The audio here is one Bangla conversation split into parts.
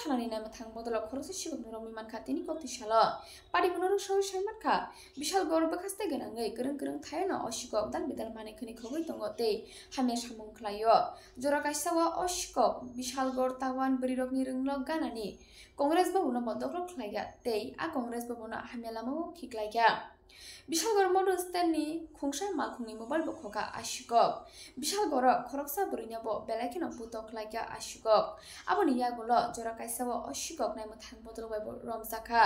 থানানি নামে থাং বদল খরচ শিগম রমি মানখা তিনি কক্তি সাল পাটি মনোর সহ সাইমানখা বিশালগড় বখাস্তে গনাঙ্গै গরং গরং থায়না অশিকক দাল বিদাল মানে খনি খবই দঙ্গতে হামে সামুং খ্লাयो জোরা কাইসাওয়া অশিকক বিশালগড় তাওয়ান বরিরকনি রংলক গানানি কংগ্রেস বাবুনা বদল খ্লাইगा তেই আ কংগ্রেস বাবুনা হামেলামো খিক্लाइगा বিশালগড় মডেল স্ট্যান্ডনি খুংসা মালখুংনি মোবাইল বখকা আশিকক বিশালগড় খরকসা বরিনাবো বেলাইকেন পুতক ख्लाइगा আশিকক আবনি ইয়াগুলো জোরা কাইসাওয়া অশিকক নাইমো থাং বদল বাইবো রমজাখা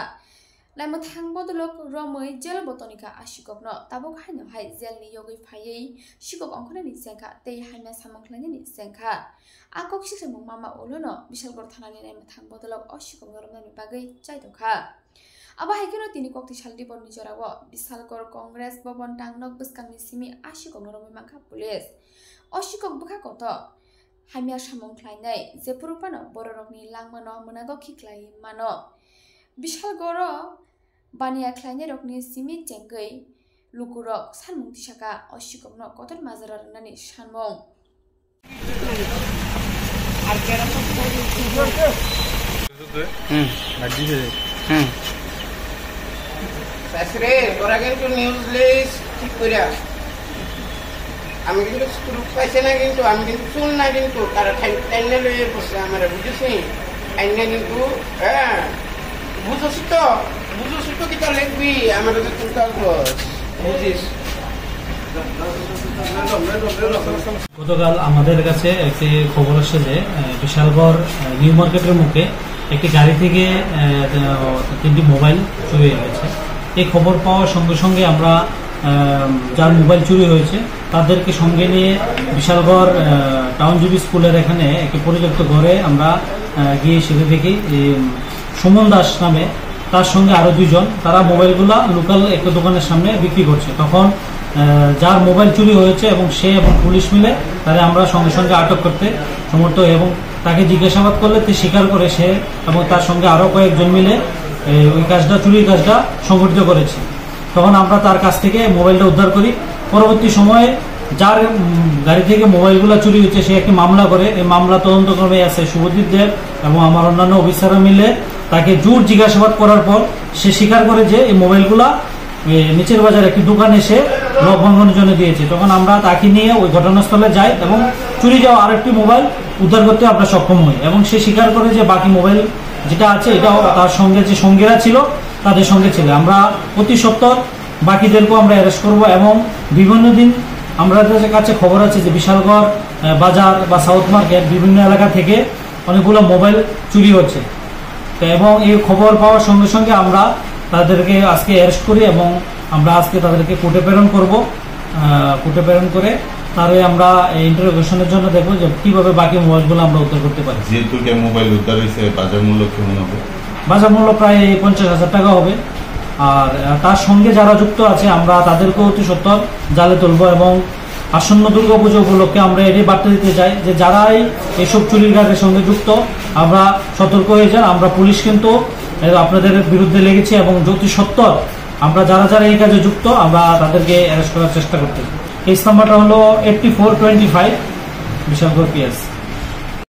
নাইমো থাং বদল রमै জেল বতনিকা আশিকক ন তাবক হাইনো হাই জেলনি योगै फायै শিকক অংখনানি সেংখা তেই হাইমা সামংখ্লানি সেংখা আকক শিশমু মামা ওলনো বিশালগড় থানানি নাইমো থাং বদল অশিকক নরমনানি বাগै চাইদখা আবা হাইকেনো তিনি কক্তি শালটি বর্ণি জরাও বিশালগড় কংগ্রেস ভবন টাংনক বসকাংনি সিমি আশিকক নরমি মাংখা পুলিশ অশিকক বুখা কত হামিয়া সামং খ্লাইনাই যে পুরুপানো বড়রকনি লাংমানো মনাগো খিক্লাই মানো বিশালগড় বানিয়া খ্লাইনাই রকনি সিমি চেংগৈ লুকুরক সানমুং তিসাকা অশিকক ন কতর মাজারা রান্নানি সানমং Sasre, তোরা কিন্তু নিউজ লিস ঠিক কইরা আমি কিন্তু স্ক্রুপ পাইছে না কিন্তু আমি কিন্তু শুন না কিন্তু তারা টাইনে লইয়ে বসে আমারে বুঝছিস আইনে কিন্তু হ্যাঁ বুঝছিস তো কি তোর লিখবি আমারে তো তুই কাজ বুঝিস গতকাল আমাদের কাছে একটি খবর আসছে যে বিশালগড় নিউ মার্কেটের মুখে একটি গাড়ি থেকে 3টি মোবাইল চুরি হয়ে গেছে। এই খবর পাওয়ার সঙ্গে সঙ্গে আমরা যার মোবাইল চুরি হয়েছে তাদেরকে সঙ্গে নিয়ে বিশালগড় টাউনজীবী স্কুলের এখানে একটি পরিত্যক্ত ঘরে আমরা গিয়ে সেটা দেখি সুমন দাস নামে তার সঙ্গে আরো 2 জন তারা মোবাইলগুলা লোকাল একটা দোকানের সামনে বিক্রি করছে। তখন যার মোবাইল চুরি হয়েছে এবং সে এবং পুলিশ মিলে তারা আমরা সঙ্গে সঙ্গে আটক করতে সমর্থ এবং তাকে জিজ্ঞাসাবাদ করলে তে স্বীকার করে সে এবং তার সঙ্গে আরো কয়েকজন মিলে ওই কাজটা চুরির কাজটা সংঘটিত করেছে। তখন আমরা তার কাছ থেকে মোবাইলটা উদ্ধার করি। পরবর্তী সময়ে যার গাড়ি থেকে মোবাইলগুলো চুরি হয়েছে সে একটি মামলা করে। এই মামলা তদন্তক্রমে আছে শুভদীপ দেব এবং আমার অন্যান্য অফিসাররা মিলে তাকে জোর জিজ্ঞাসাবাদ করার পর সে স্বীকার করে যে এই মোবাইলগুলা নিচের বাজার একটি দোকানে এসে লক ভাঙানোর জন্য দিয়েছে। তখন আমরা তাকে নিয়ে ওই ঘটনাস্থলে যাই এবং চুরি যাওয়া আরেকটি মোবাইল উদ্ধার করতে আমরা সক্ষম হই এবং সে স্বীকার করে যে বাকি মোবাইল যেটা আছে এটাও তার সঙ্গে যে সঙ্গীরা ছিল তাদের সঙ্গে ছিল। আমরা প্রতি সপ্তাহ বাকিদেরকেও আমরা অ্যারেস্ট করব এবং বিভিন্ন দিন আমাদের কাছে খবর আছে যে বিশালগড় বাজার বা সাউথ মার্কেট বিভিন্ন এলাকা থেকে অনেকগুলো মোবাইল চুরি হচ্ছে এবং এই খবর পাওয়ার সঙ্গে সঙ্গে আমরা তাদেরকে আজকে অ্যারেস্ট করি এবং আমরা আজকে তাদেরকে কোর্টে প্রেরণ করব। কোর্টে প্রেরণ করে তারে আমরা ইন্টারোগেশনের জন্য দেখবো যে কিভাবে বাকি মোবাইলগুলো আমরা উদ্ধার করতে পারি। যেহেতু মোবাইল উদ্ধার হয়েছে বাজার মূল্য কেমন হবে? বাজার মূল্য প্রায় 50,000 টাকা হবে। আর তার সঙ্গে যারা যুক্ত আছে আমরা তাদেরকেও অতি সত্বর জালে তুলবো এবং আসন্ন দুর্গাপুজো উপলক্ষে আমরা এটি বার্তা দিতে চাই যে যারাই এইসব চুরির কাজের সঙ্গে যুক্ত আমরা সতর্ক হয়ে যান। আমরা পুলিশ কিন্তু আপনাদের বিরুদ্ধে লেগেছি এবং অতি সত্বর আমরা যারা যারা এই কাজে যুক্ত আমরা তাদেরকে অ্যারেস্ট করার চেষ্টা করতেছি। কেস নাম্বারটা হলো 8425 বিশালগড় PS।